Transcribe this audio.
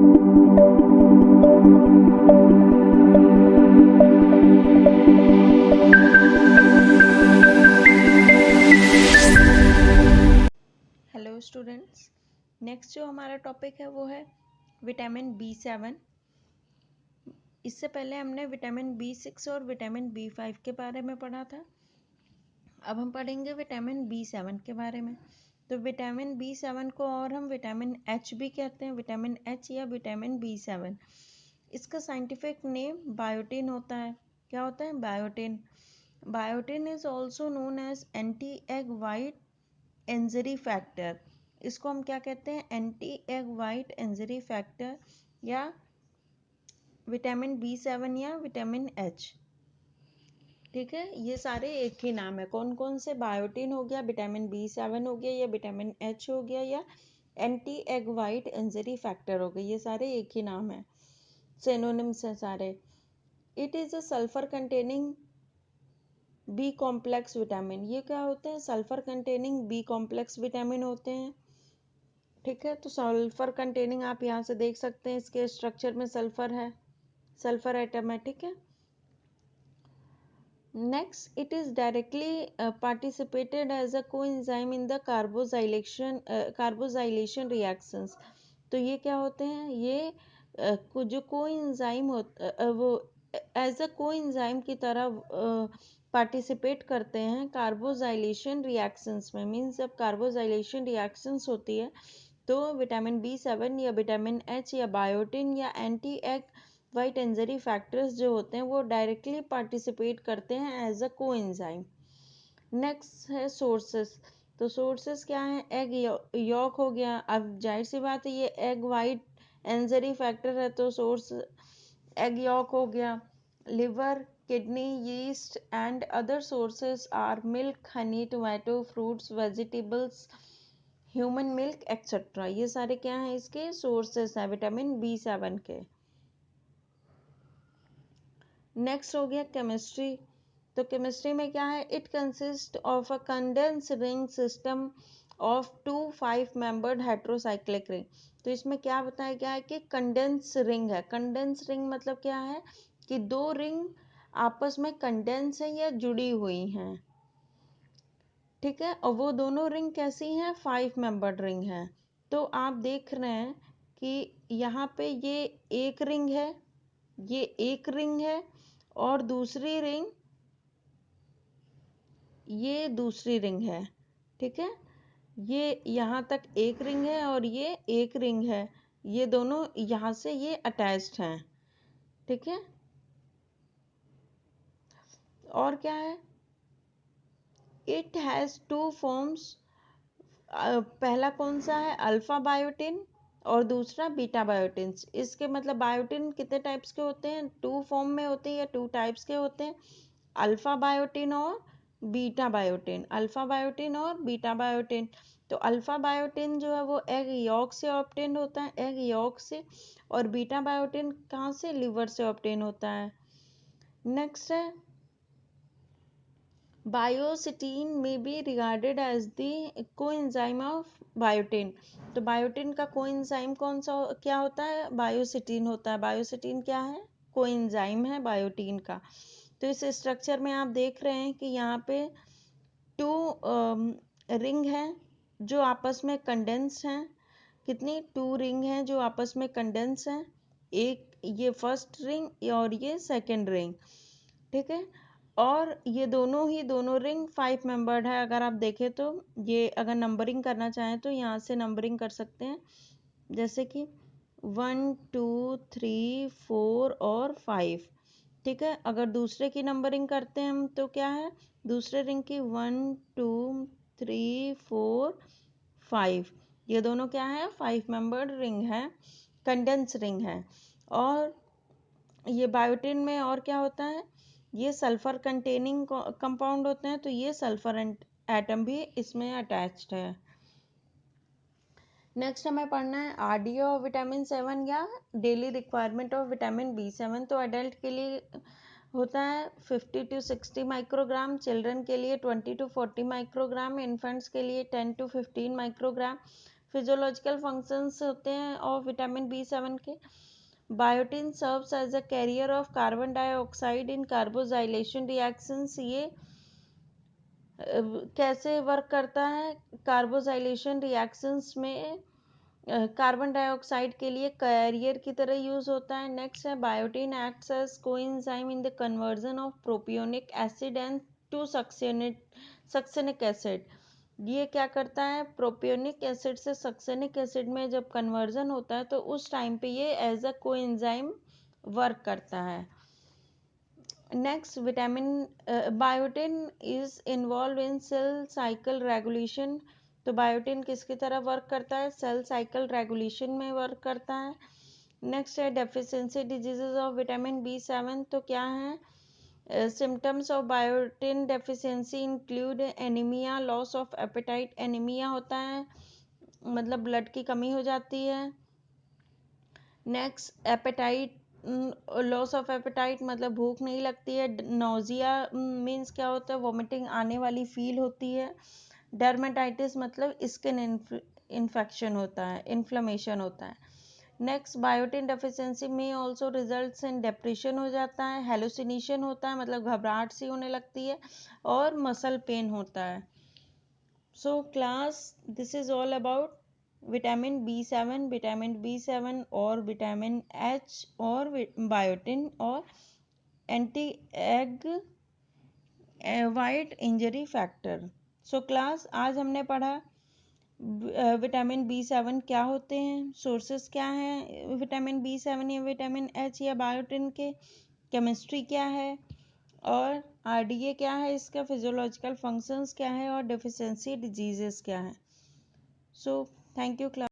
Hello students, next जो हमारा topic है वो है विटामिन B7। इससे पहले हमने विटामिन B6 और विटामिन B5 के बारे में पढ़ा था। अब हम पढ़ेंगे विटामिन B7 के बारे में। तो विटामिन B7 को और हम विटामिन H भी कहते हैं, विटामिन H या विटामिन B7। इसका साइंटिफिक नेम बायोटिन होता है। क्या होता है? Biotin. Biotin is also known as anti egg white injury factor. इसको हम क्या कहते हैं? Anti egg white injury factor या विटामिन B7 या विटामिन H। ठीक है, ये सारे एक ही नाम है। कौन कौन से? बायोटिन हो गया, विटामिन B7 हो गया, या विटामिन H हो गया, या anti egg white injury factor हो गया। ये सारे एक ही नाम है, सिनोनिम्स हैं सारे। It is a sulphur containing B complex vitamin. ये क्या होते हैं? Sulphur containing B complex vitamin होते हैं। ठीक है, तो सल्फर कंटेनिंग आप यहाँ से देख सकते हैं, इसके स्ट्रक्चर में सल्फर है, सल्फर एटम है। ठीक है, next, it is directly participated as a coenzyme in the carboxylation reactions. तो ये क्या होते हैं? ये जो कोएंजाइम वो एज अ कोएंजाइम की तरह पार्टिसिपेट करते हैं कार्बोजाइलेशन रिएक्शंस में। मीन्स जब कार्बोजाइलेशन रिएक्शंस होती है तो विटामिन B7 या विटामिन H या बायोटिन या anti egg white injury factors जो होते हैं वो डायरेक्टली पार्टिसिपेट करते हैं एज अ कोएंजाइम। नेक्स्ट है सोर्सेस। तो सोर्सेस क्या है? एग यॉक हो गया। अब जाहिर सी बात है, ये एग वाइट इंजरी फैक्टर है तो सोर्स एग यॉक हो गया। Liver, kidney, yeast and other sources are milk, honey, tomato, fruits, vegetables, human milk etcetera. ये सारे क्या हैं? इसके सोर्सेस हैं विटामिन B7 के। नेक्स्ट हो गया केमिस्ट्री। तो केमिस्ट्री में क्या है? It consist of a condense ring system of 2 5 membered heterocyclic ring. तो इसमें क्या बताया गया है कि कंडेंस रिंग है। कंडेंस रिंग मतलब क्या है? कि दो रिंग आपस में कंडेंस है या जुड़ी हुई हैं। ठीक है, और वो दोनों रिंग कैसी हैं? 5 मेंबर्ड रिंग हैं। तो आप देख रहे हैं कि यहाँ पे ये एक रिंग है, ये एक रिंग है, और दूसरी रिंग ये दूसरी रिंग है। ठीक है, ये यहाँ तक एक रिंग है और ये एक रिंग है। ये दोनों यहाँ से ये अटैच्ड हैं। ठीक है, और क्या है? It has 2 forms. पहला कौन सा है? अल्फा बायोटिन और दूसरा बीटा बायोटिन। इसके मतलब बायोटिन कितने टाइप्स के होते हैं? 2 फॉर्म में होते हैं या 2 टाइप्स के होते हैं, अल्फा बायोटिन और बीटा बायोटिन। अल्फा बायोटिन और बीटा बायोटिन। तो अल्फा बायोटिन जो है वो एग यॉक से ऑब्टेन होता है, एग यॉक से। और बीटा बायोटिन कहाँ से? लिवर से ऑब्टेन होता है। नेक्स्ट है biocytin may be regarded as the coenzyme of biotin. तो बायोटिन का कोएंजाइम कौन सा क्या होता है? बायोसिटीन होता है। बायोसिटीन क्या है? कोएंजाइम है बायोटिन का। तो इस स्ट्रक्चर में आप देख रहे हैं कि यहाँ पे 2 रिंग हैं जो आपस में कंडेंस हैं। कितनी? 2 रिंग हैं जो आपस में कंडेंस हैं। एक ये फर्स्ट रिंग और ये सेकंड रिंग। ठीक है, और ये दोनों रिंग 5 मेंबर्ड है। अगर आप देखें तो ये अगर नंबरिंग करना चाहें तो यहाँ से नंबरिंग कर सकते हैं, जैसे कि 1 2 3 4 और 5। ठीक है, अगर दूसरे की नंबरिंग करते हैं हम तो क्या है? दूसरे रिंग की 1 2 3 4 5। ये दोनों क्या है? 5 मेंबर्ड रिंग है, कंडेंस रिंग है। और ये बायोटिन में और क्या होता है? ये सल्फर कंटेनिंग कंपाउंड होते हैं, तो ये सल्फर एटम भी इसमें अटैच्ड है। नेक्स्ट हमें पढ़ना है आरडीओ ऑफ विटामिन 7 या daily requirement of vitamin B7। तो अडल्ट के लिए होता है 50 to 60 माइक्रोग्राम, चिल्ड्रन के लिए 20 to 40 माइक्रोग्राम, इन्फेंट्स के लिए 10 to 15 माइक्रोग्राम, फिजियोलॉजिकल फंक्शंस होते हैं और विटामिन B7 के। Biotin serves as a carrier of carbon dioxide in carboxylation reactions. ये कैसे वर्क करता है? कार्बोजाइलेशन रिएक्शंस में कार्बन डाइऑक्साइड के लिए कैरियर की तरह यूज होता है। नेक्स्ट है biotin acts as coenzyme in the conversion of propionic acid and to succinic acid. ये क्या करता है? प्रोपियोनिक एसिड से सक्सेनिक एसिड में जब कन्वर्जन होता है तो उस टाइम पे ये एज अ कोएंजाइम वर्क करता है। Next vitamin biotin is involve in cell cycle regulation. तो बायोटिन किसकी तरह वर्क करता है? सेल साइकिल रेगुलेशन में वर्क करता है। नेक्स्ट है deficiency diseases of vitamin B7। तो क्या है? Symptoms of biotin deficiency include anaemia, loss of appetite. Anaemia होता है मतलब ब्लड की कमी हो जाती है। Next appetite, loss of appetite मतलब भूख नहीं लगती है। नोजिया मीन्स क्या होता है? वॉमिटिंग आने वाली फील होती है। डर्मेटाइटिस मतलब स्किन इन्फेक्शन होता है, इन्फ्लेमेशन होता है। नेक्स्ट बायोटिन डेफिशिएंसी में ऑल्सो रिजल्ट्स इन डिप्रेशन हो जाता है, हेलुसिनेशन होता है मतलब घबराहट सी होने लगती है, और मसल पेन होता है। So class this is all about vitamin B7 और विटामिन H और बायोटिन और anti egg white injury factor. So class आज हमने पढ़ा विटामिन B7 क्या होते हैं, सोर्सेस क्या हैं विटामिन B7 या विटामिन H या बायोटिन के, केमिस्ट्री क्या है, और RDA क्या है, इसका फिजियोलॉजिकल फंक्शंस क्या है, और डेफिशिएंसी डिजीजेस क्या है। So thank you class.